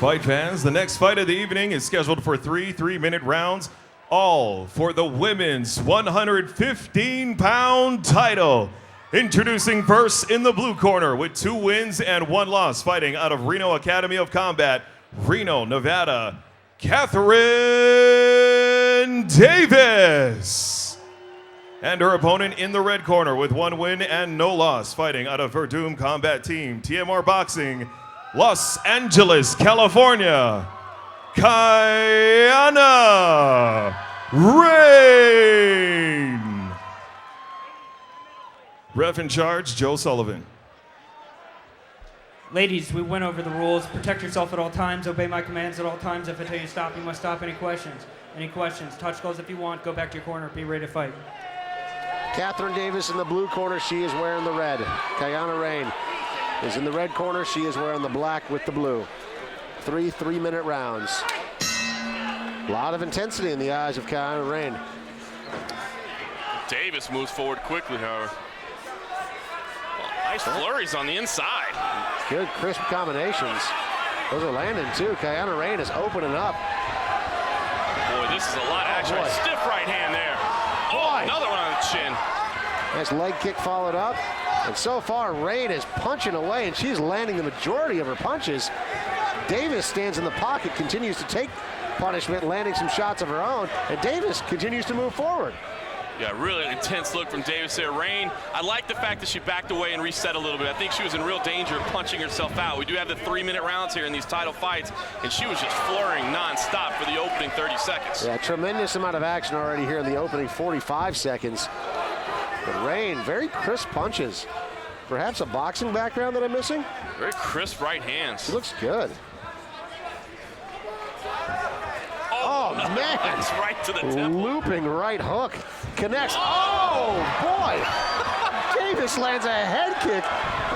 Fight fans, the next fight of the evening is scheduled for 3 3-minute rounds, all for the women's 115-pound title. Introducing first in the blue corner with 2 wins and 1 loss, fighting out of Reno Academy of Combat, Reno, Nevada, Kathryn Davis. And her opponent in the red corner with 1 win and no loss, fighting out of Verdum Combat Team, TMR Boxing, Los Angeles, California, Kaiyana Rain. Ref in charge, Joe Sullivan. Ladies, we went over the rules. Protect yourself at all times. Obey my commands at all times. If I tell you to stop, you must stop. Any questions? Any questions? Touch gloves if you want. Go back to your corner. Be ready to fight. Kathryn Davis in the blue corner. She is wearing the red. Kaiyana Rain is in the red corner. She is wearing the black with the blue. 3 3-minute rounds. A lot of intensity in the eyes of Kaiyana Rain. Davis moves forward quickly, however. Nice flurries on the inside. Good crisp combinations. Those are landing too. Kaiyana Rain is opening up. Boy, this is a lot of action. Stiff right hand there. Oh, another one on the chin. Nice leg kick followed up. And so far, Rain is punching away, and she's landing the majority of her punches. Davis stands in the pocket, continues to take punishment, landing some shots of her own, and Davis continues to move forward. Yeah, really intense look from Davis there. Rain, I like the fact that she backed away and reset a little bit. I think she was in real danger of punching herself out. We do have the 3-minute rounds here in these title fights, and she was just flurrying nonstop for the opening 30 seconds. Yeah, tremendous amount of action already here in the opening 45 seconds. But Rain, very crisp punches. Perhaps a boxing background that I'm missing? Very crisp right hands. She looks good. Oh, man. That's right to the temple. Looping right hook. Connects. Oh, boy. Davis lands a head kick,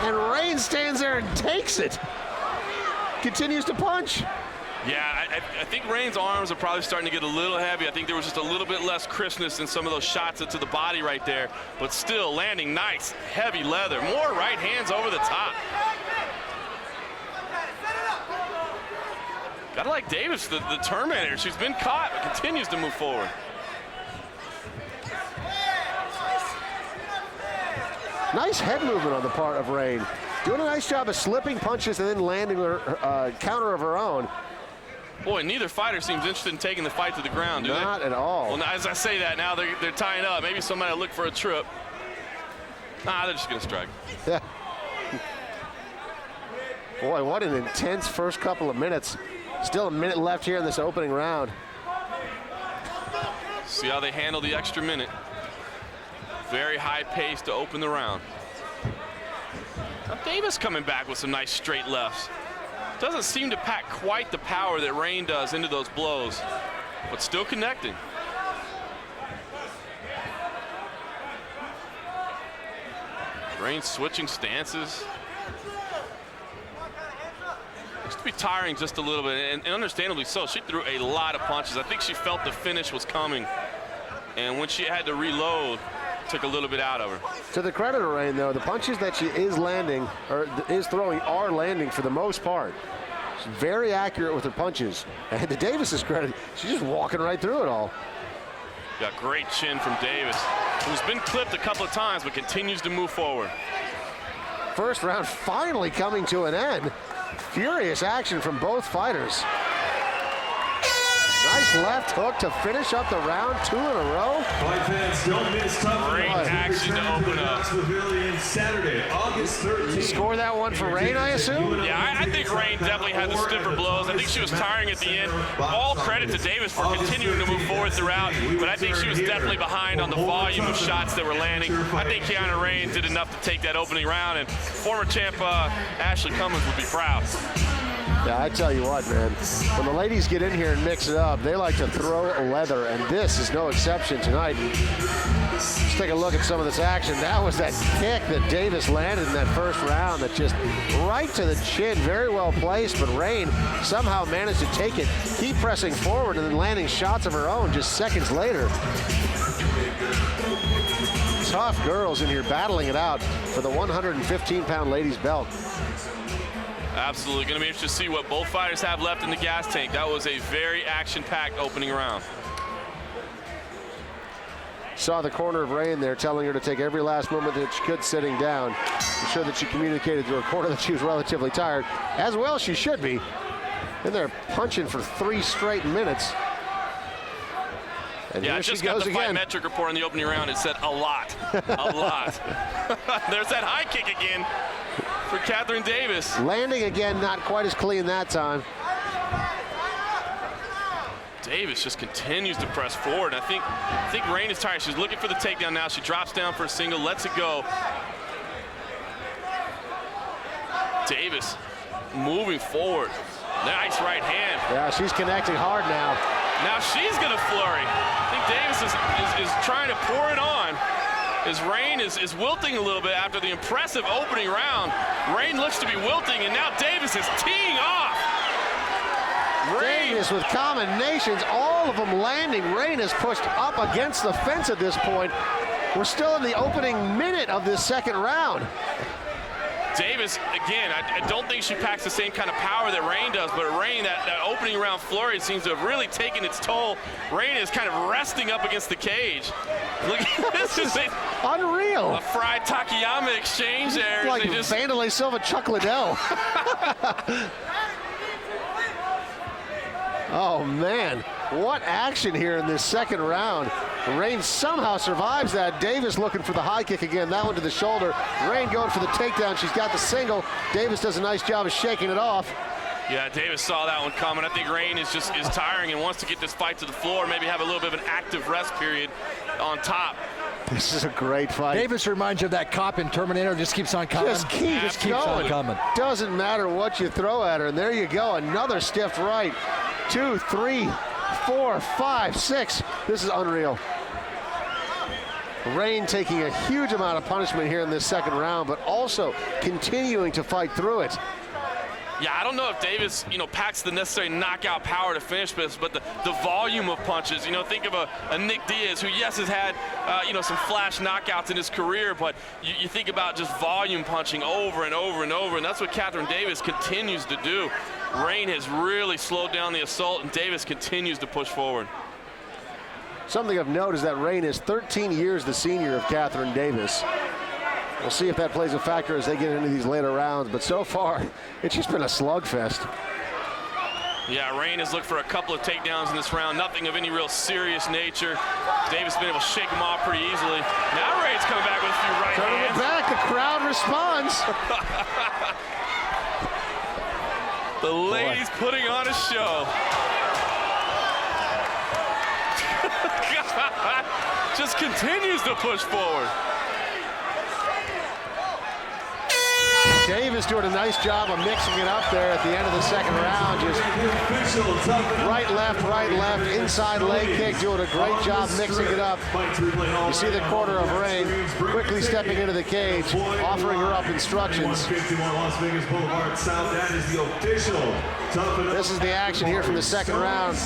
and Rain stands there and takes it. Continues to punch. Yeah, I think Rain's arms are probably starting to get a little heavy. I think there was just a little bit less crispness in some of those shots to the body right there, but still landing nice, heavy leather. More right hands over the top. Gotta like Davis, the Terminator. She's been caught, but continues to move forward. Nice head movement on the part of Rain. Doing a nice job of slipping punches and then landing her counter of her own. Boy, neither fighter seems interested in taking the fight to the ground, do they? Not at all. Well, as I say that, now they're tying up. Maybe somebody will look for a trip. Nah, they're just going to strike. Yeah. Boy, what an intense first couple of minutes. Still a minute left here in this opening round. See how they handle the extra minute. Very high pace to open the round. Now Davis coming back with some nice straight lefts. Doesn't seem to pack quite the power that Rain does into those blows, but still connecting. Rain switching stances. Looks to be tiring just a little bit, and understandably so. She threw a lot of punches. I think she felt the finish was coming, and when she had to reload, took a little bit out of her. To the credit of Rain, though, the punches that she is landing, or is throwing, are landing for the most part. She's very accurate with her punches. And to Davis's credit, she's just walking right through it all. Got great chin from Davis, who's been clipped a couple of times, but continues to move forward. First round finally coming to an end. Furious action from both fighters. Nice left hook to finish up the round, 2 in a row. Fight fans, don't miss Tuff-N-Uff. Great action to open up. Pavilion Saturday, August 13th. You score that one for Rain, I assume? Yeah, I think Rain definitely had the stiffer blows. I think she was tiring at the end. All credit to Davis for continuing to move forward throughout, but I think she was definitely behind on the volume of shots that were landing. I think Kaiyana Rain did enough to take that opening round, and former champ Ashley Cummins would be proud. Yeah, I tell you what, man. When the ladies get in here and mix it up, they like to throw leather, and this is no exception tonight. Let's take a look at some of this action. That was that kick that Davis landed in that first round that just right to the chin, very well placed, but Rain somehow managed to take it, keep pressing forward, and then landing shots of her own just seconds later. Tough girls in here battling it out for the 115-pound ladies belt. Absolutely. Going to be interesting to see what both fighters have left in the gas tank. That was a very action-packed opening round. Saw the corner of Rain there telling her to take every last moment that she could sitting down. I'm sure that she communicated to her corner that she was relatively tired. As well she should be. And they're punching for 3 straight minutes. And yeah, I here just she got goes the fight again. metric report in the opening round. It said a lot. A lot. There's that high kick again for Kathryn Davis. Landing again, not quite as clean that time. Davis just continues to press forward. I think Rain is tired. She's looking for the takedown now. She drops down for a single, lets it go. Davis moving forward. Nice right hand. Yeah, she's connecting hard now. Now she's going to flurry. I think Davis is trying to pour it on. As Rain is wilting a little bit after the impressive opening round. Rain looks to be wilting, and now Davis is teeing off. Rain. Davis with combinations, all of them landing. Rain is pushed up against the fence at this point. We're still in the opening minute of this second round. Davis, again, I don't think she packs the same kind of power that Rain does, but Rain, that opening round flurry seems to have really taken its toll. Rain is kind of resting up against the cage. Look, this is unreal. A fried Takayama exchange there. Like Vanderlei Silva, Chuck Liddell. Oh, man. What action here in this second round. Rain somehow survives that. Davis looking for the high kick again, that one to the shoulder. Rain going for the takedown. She's got the single. Davis does a nice job of shaking it off. Yeah, Davis saw that one coming. I think Rain is tiring and wants to get this fight to the floor, maybe have a little bit of an active rest period on top. This is a great fight. Davis reminds you of that cop in Terminator, just keeps on coming. Just keeps on coming. Doesn't matter what you throw at her. And there you go, another stiff right. 2, 3, 4, 5, 6. This is unreal. Rain taking a huge amount of punishment here in this second round, but also continuing to fight through it. Yeah, I don't know if Davis, packs the necessary knockout power to finish this, but the volume of punches, think of a Nick Diaz who, yes, has had, some flash knockouts in his career, but you think about just volume punching over and over and over, and that's what Kathryn Davis continues to do. Rain has really slowed down the assault, and Davis continues to push forward. Something of note is that Rain is 13 years the senior of Kathryn Davis. We'll see if that plays a factor as they get into these later rounds, but so far, it's just been a slugfest. Yeah, Rain has looked for a couple of takedowns in this round, nothing of any real serious nature. Davis has been able to shake him off pretty easily. Now Rain's coming back with a few right Turning hands. it back, the crowd responds. The ladies putting on a show. Just continues to push forward. Davis doing a nice job of mixing it up there at the end of the second round. Just right, left, inside leg kick, doing a great job mixing it up. You see the corner of Rain quickly stepping into the cage, offering her up instructions. This is the action here from the second round.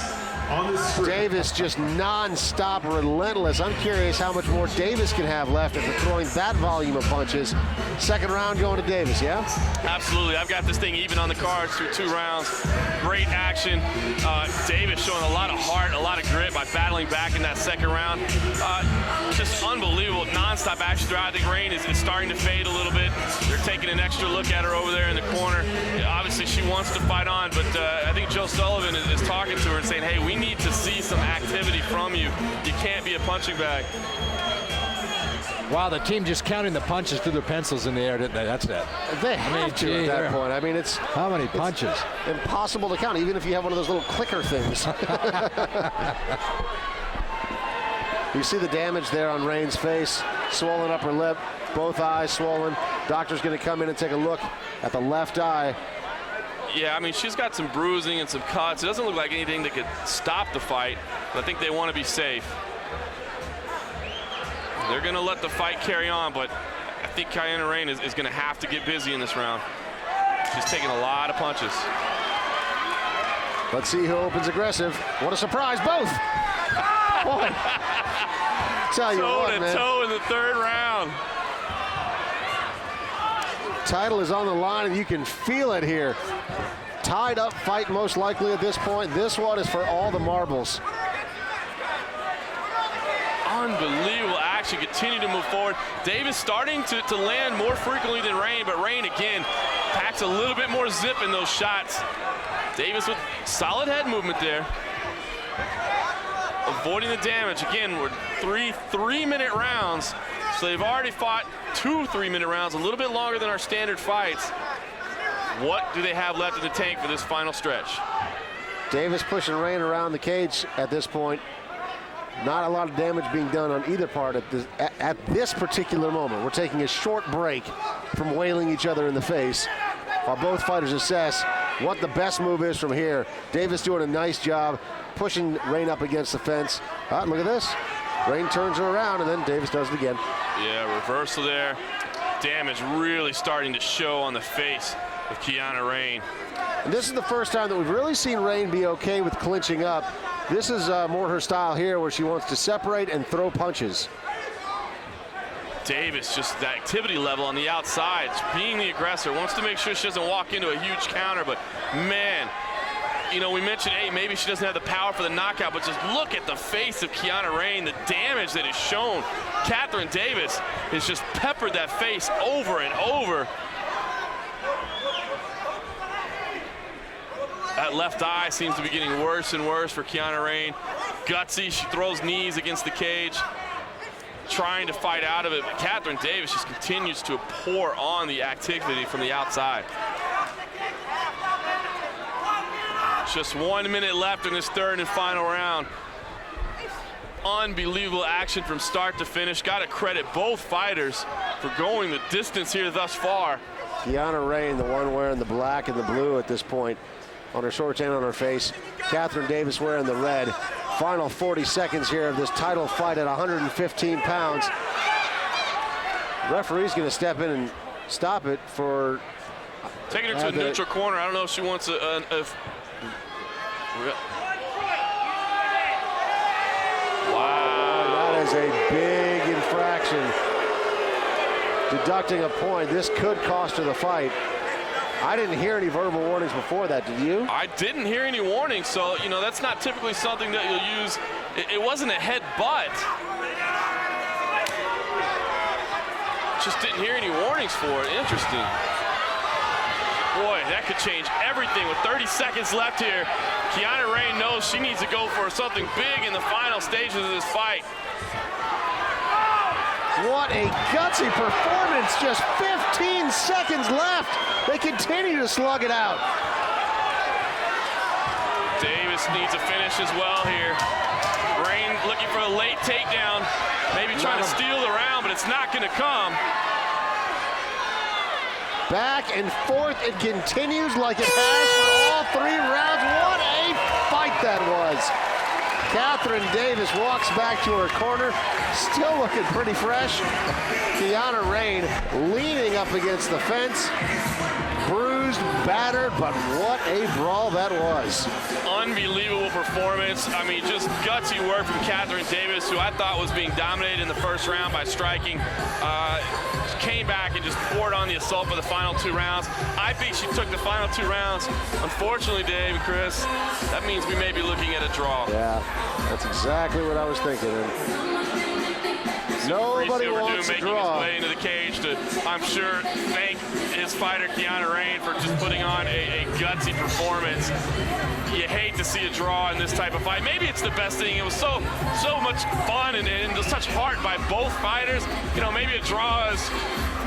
Davis just non-stop, relentless. I'm curious how much more Davis can have left after throwing that volume of punches. Second round going to Davis, yeah? Absolutely. I've got this thing even on the cards through 2 rounds. Great action. Davis showing a lot of heart, a lot of grit by battling back in that second round. Just unbelievable non-stop action throughout. I think Rain is starting to fade a little bit. They're taking an extra look at her over there in the corner. Obviously, she wants to fight on, but I think Joe Sullivan is talking to her and saying, hey, we need to see some activity from you. You can't be a punching bag. Wow, the team just counting the punches through their pencils in the air, didn't they? That's it. They have to at that point. I mean, it's how many punches? Impossible to count, even if you have one of those little clicker things. You see the damage there on Rain's face, swollen upper lip, both eyes swollen. Doctor's going to come in and take a look at the left eye. Yeah, I mean, she's got some bruising and some cuts. It doesn't look like anything that could stop the fight, but I think they want to be safe. They're going to let the fight carry on, but I think Kaiyana Rain is going to have to get busy in this round. She's taking a lot of punches. Let's see who opens aggressive. What a surprise, both! Boy, tell you what, man. Toe-to-toe in the third round. Title is on the line, and you can feel it here. Tied up fight most likely at this point. This one is for all the marbles. Unbelievable action, continue to move forward. Davis starting to land more frequently than Rain, but Rain again packs a little bit more zip in those shots. Davis with solid head movement there. Avoiding the damage. Again, we're three-minute rounds, so they've already fought 2 3-minute rounds, a little bit longer than our standard fights. What do they have left in the tank for this final stretch? Davis pushing Rain around the cage at this point. Not a lot of damage being done on either part at this particular moment. We're taking a short break from wailing each other in the face while both fighters assess what the best move is from here. Davis doing a nice job pushing Rain up against the fence. Look at this. Rain turns her around, and then Davis does it again. Yeah, reversal there. Damage really starting to show on the face of Kaiyana Rain. And this is the first time that we've really seen Rain be okay with clinching up. This is more her style here, where she wants to separate and throw punches. Davis, just the activity level on the outside, being the aggressor, wants to make sure she doesn't walk into a huge counter, but man, you know, we mentioned, hey, maybe she doesn't have the power for the knockout, but just look at the face of Kaiyana Rain, the damage that is shown. Kathryn Davis has just peppered that face over and over. That left eye seems to be getting worse and worse for Kaiyana Rain. Gutsy, she throws knees against the cage, trying to fight out of it. But Kathryn Davis just continues to pour on the activity from the outside. Just 1 minute left in this third and final round. Unbelievable action from start to finish. Got to credit both fighters for going the distance here thus far. Kaiyana Rain, the one wearing the black and the blue at this point, on her shorts and on her face. Kathryn Davis wearing the red. Final 40 seconds here of this title fight at 115 pounds. Referee's going to step in and stop it for... Taking her to a neutral corner. I don't know if she wants Wow, that is a big infraction. Deducting a point. This could cost her the fight. I didn't hear any verbal warnings before that, did you? I didn't hear any warnings, so, you know, that's not typically something that you'll use. It wasn't a headbutt. Just didn't hear any warnings for it. Interesting. Boy, that could change everything with 30 seconds left here. Kaiyana Rain knows she needs to go for something big in the final stages of this fight. What a gutsy performance. Just 15 seconds left. They continue to slug it out. Davis needs a finish as well here. Rain looking for a late takedown. Maybe trying to steal the round, but it's not going to come. Back and forth it continues like it has for all 3 rounds. What a fight that was. Kathryn Davis walks back to her corner, still looking pretty fresh. Kaiyana Rain leaning up against the fence, bruised, battered, but what a brawl that was. Unbelievable performance. I mean, just gutsy work from Kathryn Davis, who I thought was being dominated in the first round by striking. Came back and just poured on the assault for the final 2 rounds. I think she took the final 2 rounds. Unfortunately, Dave and Chris, that means we may be looking at a draw. Yeah, that's exactly what I was thinking. Nobody wants to draw. Making his way into the cage to, I'm sure, thank his fighter Kaiyana Rain for just putting on a gutsy performance. You hate to see a draw in this type of fight. Maybe it's the best thing. It was so much fun and such heart by both fighters. You know, maybe a draw is...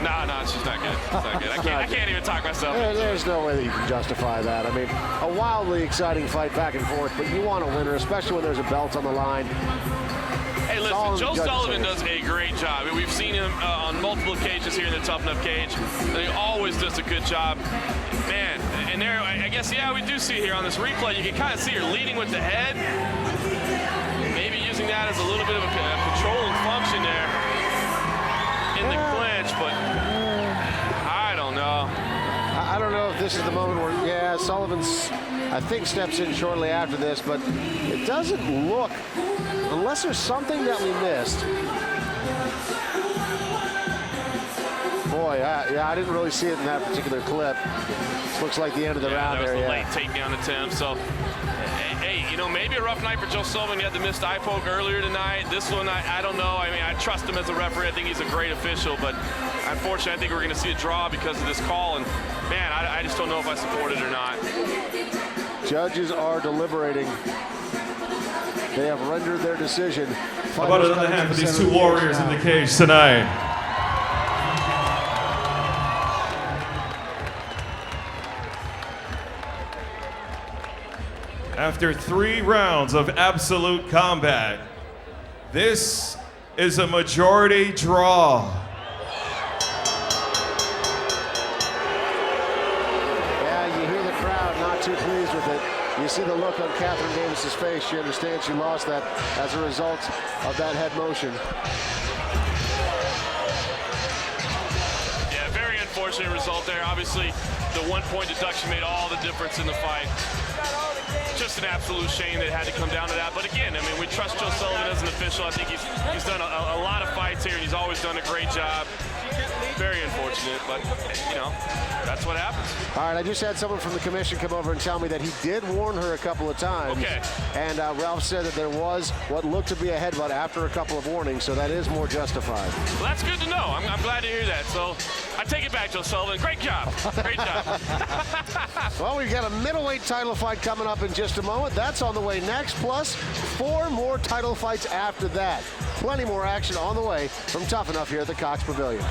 No, she's not good. She's not good. I can't even talk myself. There's no way that you can justify that. I mean, a wildly exciting fight back and forth, but you want a winner, especially when there's a belt on the line. Hey, listen, Joe Sullivan does a great job. We've seen him on multiple occasions here in the Tuff-N-Uff cage. And he always does a good job. Man, and there, I guess, yeah, we do see here on this replay, you can kind of see her leading with the head. Maybe using that as a little bit of a controlling function there in the clinch, but I don't know. I don't know if this is the moment where, yeah, Sullivan's, I think, steps in shortly after this, but it doesn't look, unless there's something that we missed. Boy, yeah, I didn't really see it in that particular clip. Looks like the end of the round there. That was the late takedown attempt. So, hey, you know, maybe a rough night for Joe Sullivan. He had the missed eye poke earlier tonight. This one, I don't know. I mean, I trust him as a referee. I think he's a great official, but unfortunately, I think we're going to see a draw because of this call. And man, I just don't know if I support it or not. Judges are deliberating. They have rendered their decision. How about another hand for these two warriors in the cage tonight? After 3 rounds of absolute combat, this is a majority draw. Yeah, you hear the crowd not too pleased with it. You see the look on Kathryn Davis's face. She understands she lost that as a result of that head motion. Yeah, very unfortunate result there. Obviously, the 1-point deduction made all the difference in the fight. Just an absolute shame that it had to come down to that. But again, I mean, we trust Joe Sullivan as an official. I think he's done a lot of fights here, and he's always done a great job. Very unfortunate, but, you know, that's what happens. All right, I just had someone from the commission come over and tell me that he did warn her a couple of times. Okay. And Ralph said that there was what looked to be a headbutt after a couple of warnings, so that is more justified. Well, that's good to know. I'm glad to hear that. So I take it back, Joe Sullivan. Great job. Great job. Well, we've got a middleweight title fight coming up in just a moment. That's on the way next, plus 4 more title fights after that. Plenty more action on the way from Tuff-N-Uff here at the Cox Pavilion.